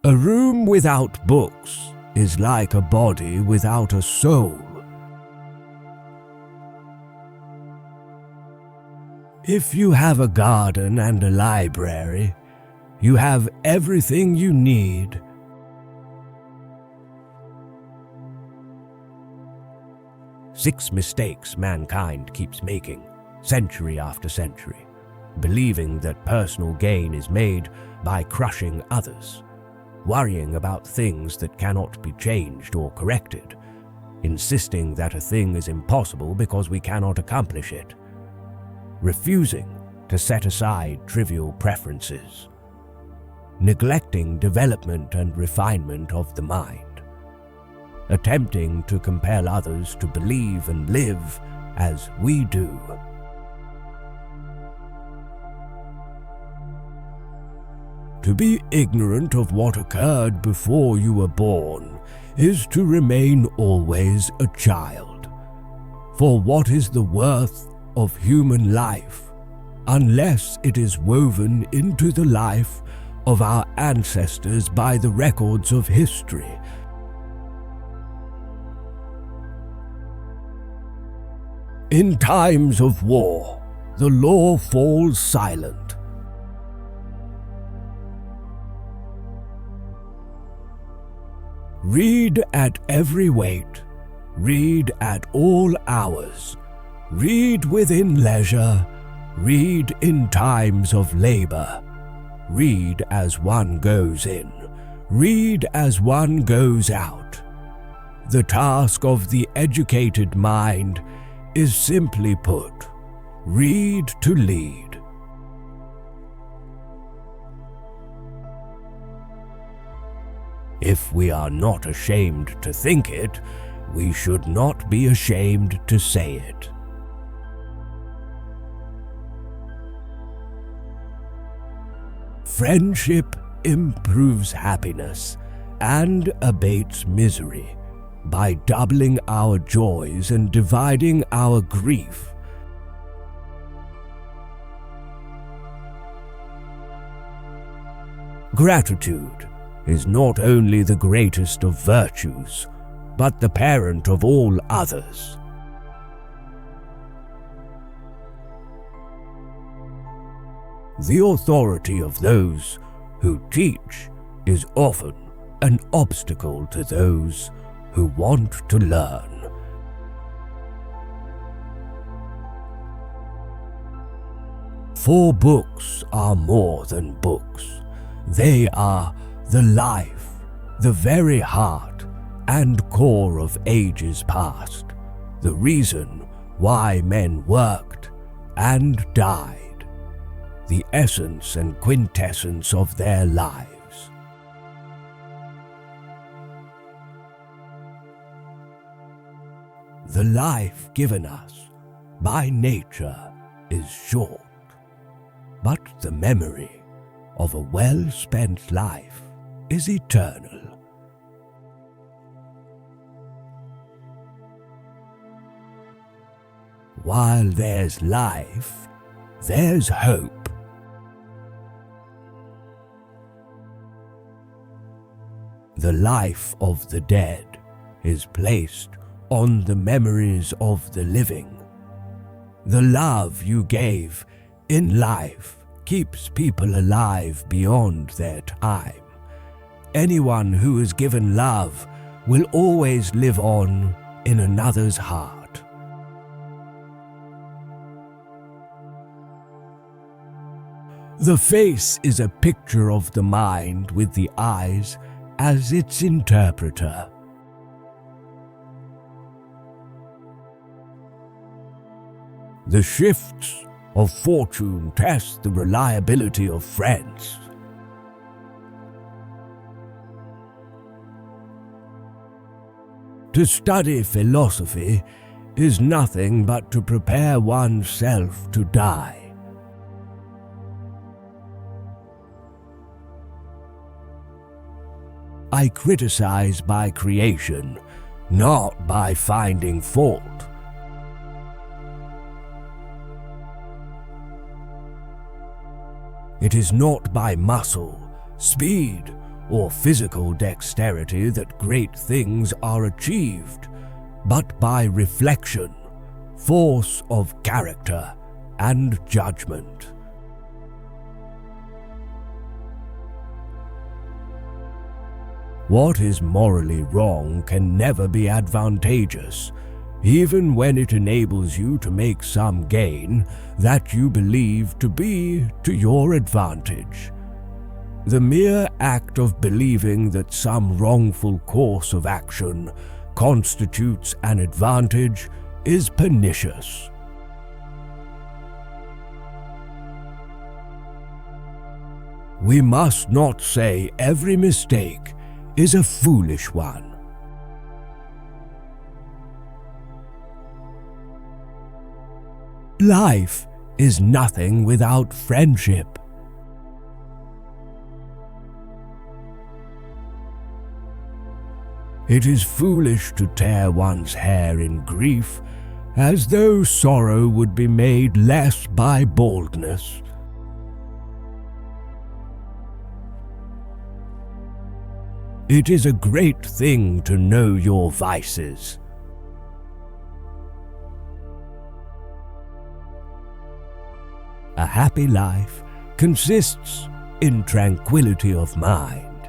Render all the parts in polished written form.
A room without books is like a body without a soul. If you have a garden and a library, you have everything you need. Six mistakes mankind keeps making, century after century, believing that personal gain is made by crushing others, worrying about things that cannot be changed or corrected, insisting that a thing is impossible because we cannot accomplish it, refusing to set aside trivial preferences, neglecting development and refinement of the mind, attempting to compel others to believe and live as we do. To be ignorant of what occurred before you were born is to remain always a child. For what is the worth of human life unless it is woven into the life of our ancestors by the records of history? In times of war, the law falls silent. Read at every weight, read at all hours, read within leisure, read in times of labor, read as one goes in, read as one goes out. The task of the educated mind is simply put, read to lead. If we are not ashamed to think it, we should not be ashamed to say it. Friendship improves happiness and abates misery by doubling our joys and dividing our grief. Gratitude is not only the greatest of virtues, but the parent of all others. The authority of those who teach is often an obstacle to those who want to learn. For books are more than books. They are the life, the very heart and core of ages past, the reason why men worked and died, the essence and quintessence of their lives. The life given us by nature is short, but the memory of a well-spent life is eternal. While there's life, there's hope. The life of the dead is placed on the memories of the living. The love you gave in life keeps people alive beyond their time. Anyone who is given love will always live on in another's heart. The face is a picture of the mind with the eyes as its interpreter. The shifts of fortune test the reliability of friends. To study philosophy is nothing but to prepare oneself to die. I criticize by creation, not by finding fault. It is not by muscle, speed, or physical dexterity that great things are achieved, but by reflection, force of character, and judgment. What is morally wrong can never be advantageous, even when it enables you to make some gain that you believe to be to your advantage. The mere act of believing that some wrongful course of action constitutes an advantage is pernicious. We must not say every mistake is a foolish one. Life is nothing without friendship. It is foolish to tear one's hair in grief, as though sorrow would be made less by baldness. It is a great thing to know your vices. A happy life consists in tranquility of mind.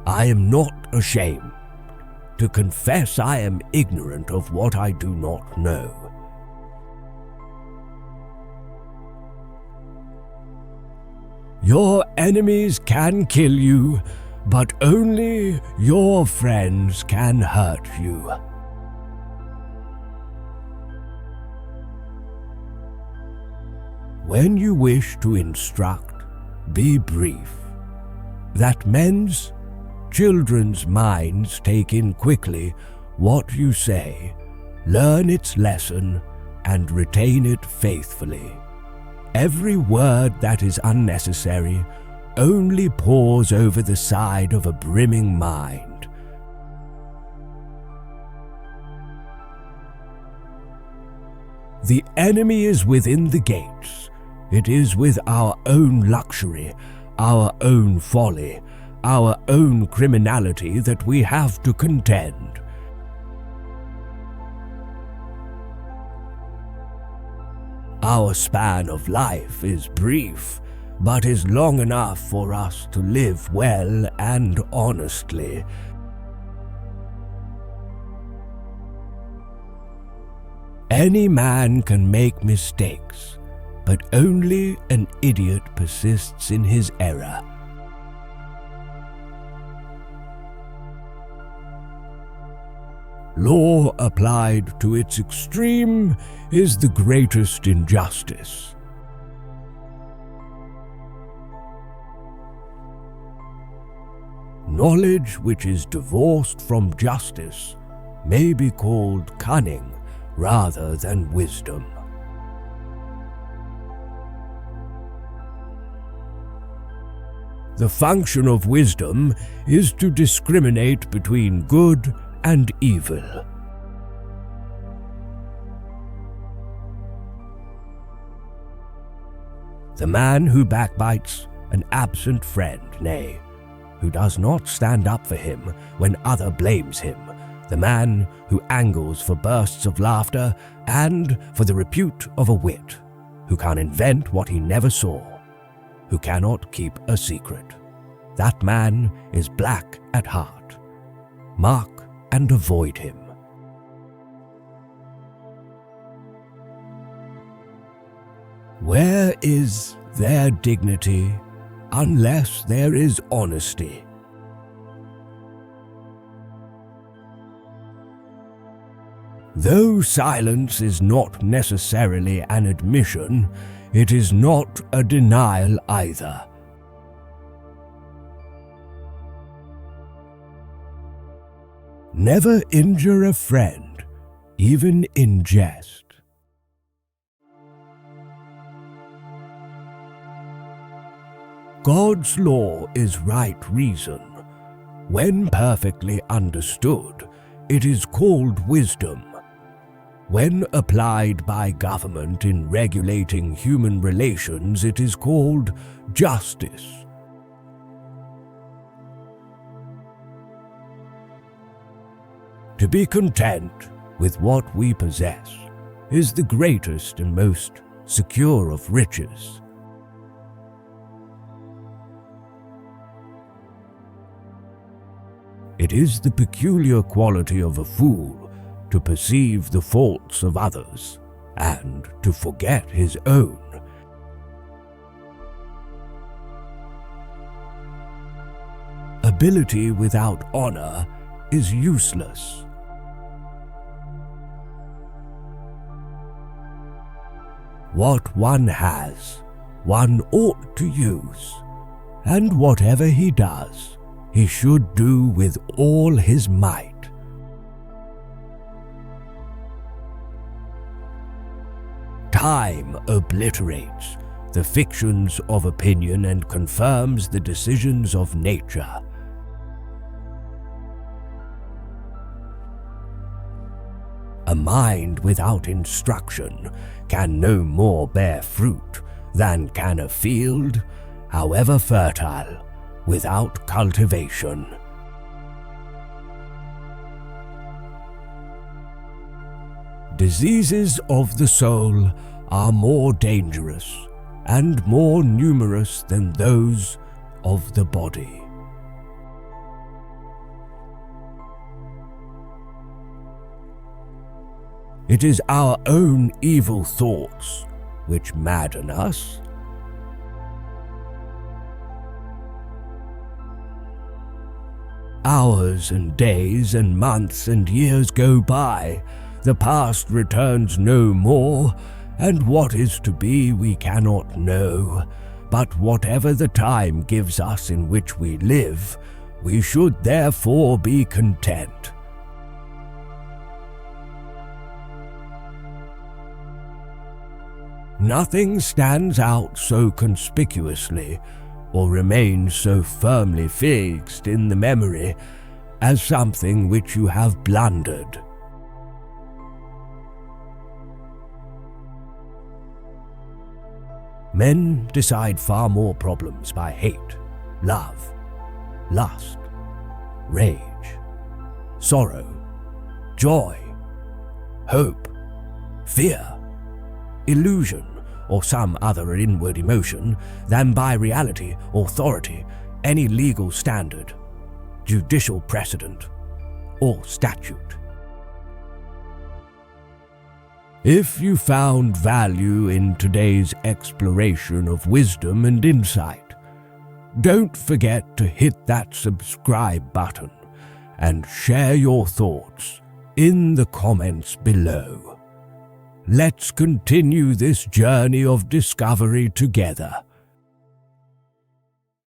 I am not ashamed to confess I am ignorant of what I do not know. Your enemies can kill you, but only your friends can hurt you. When you wish to instruct, be brief, that men's, children's minds take in quickly what you say, learn its lesson, and retain it faithfully. Every word that is unnecessary only pours over the side of a brimming mind. The enemy is within the gates. It is with our own luxury, our own folly, our own criminality that we have to contend. Our span of life is brief, but is long enough for us to live well and honestly. Any man can make mistakes, but only an idiot persists in his error. Law applied to its extreme is the greatest injustice. Knowledge which is divorced from justice may be called cunning rather than wisdom. The function of wisdom is to discriminate between good and evil. The man who backbites an absent friend, nay, who does not stand up for him when other blames him, the man who angles for bursts of laughter and for the repute of a wit, who can invent what he never saw, who cannot keep a secret. That man is black at heart. Mark and avoid him. Where is their dignity unless there is honesty? Though silence is not necessarily an admission, it is not a denial either. Never injure a friend, even in jest. God's law is right reason. When perfectly understood, it is called wisdom. When applied by government in regulating human relations, it is called justice. To be content with what we possess is the greatest and most secure of riches. It is the peculiar quality of a fool to perceive the faults of others and to forget his own. Ability without honor is useless. What one has, one ought to use, and whatever he does, he should do with all his might. Time obliterates the fictions of opinion and confirms the decisions of nature. A mind without instruction can no more bear fruit than can a field, however fertile, without cultivation. Diseases of the soul are more dangerous and more numerous than those of the body. It is our own evil thoughts which madden us. Hours and days and months and years go by, the past returns no more, and what is to be we cannot know. But whatever the time gives us in which we live, we should therefore be content. Nothing stands out so conspicuously or remains so firmly fixed in the memory as something which you have blundered. Men decide far more problems by hate, love, lust, rage, sorrow, joy, hope, fear, illusion, or some other inward emotion than by reality, authority, any legal standard, judicial precedent, or statute. If you found value in today's exploration of wisdom and insight, don't forget to hit that subscribe button and share your thoughts in the comments below. Let's continue this journey of discovery together.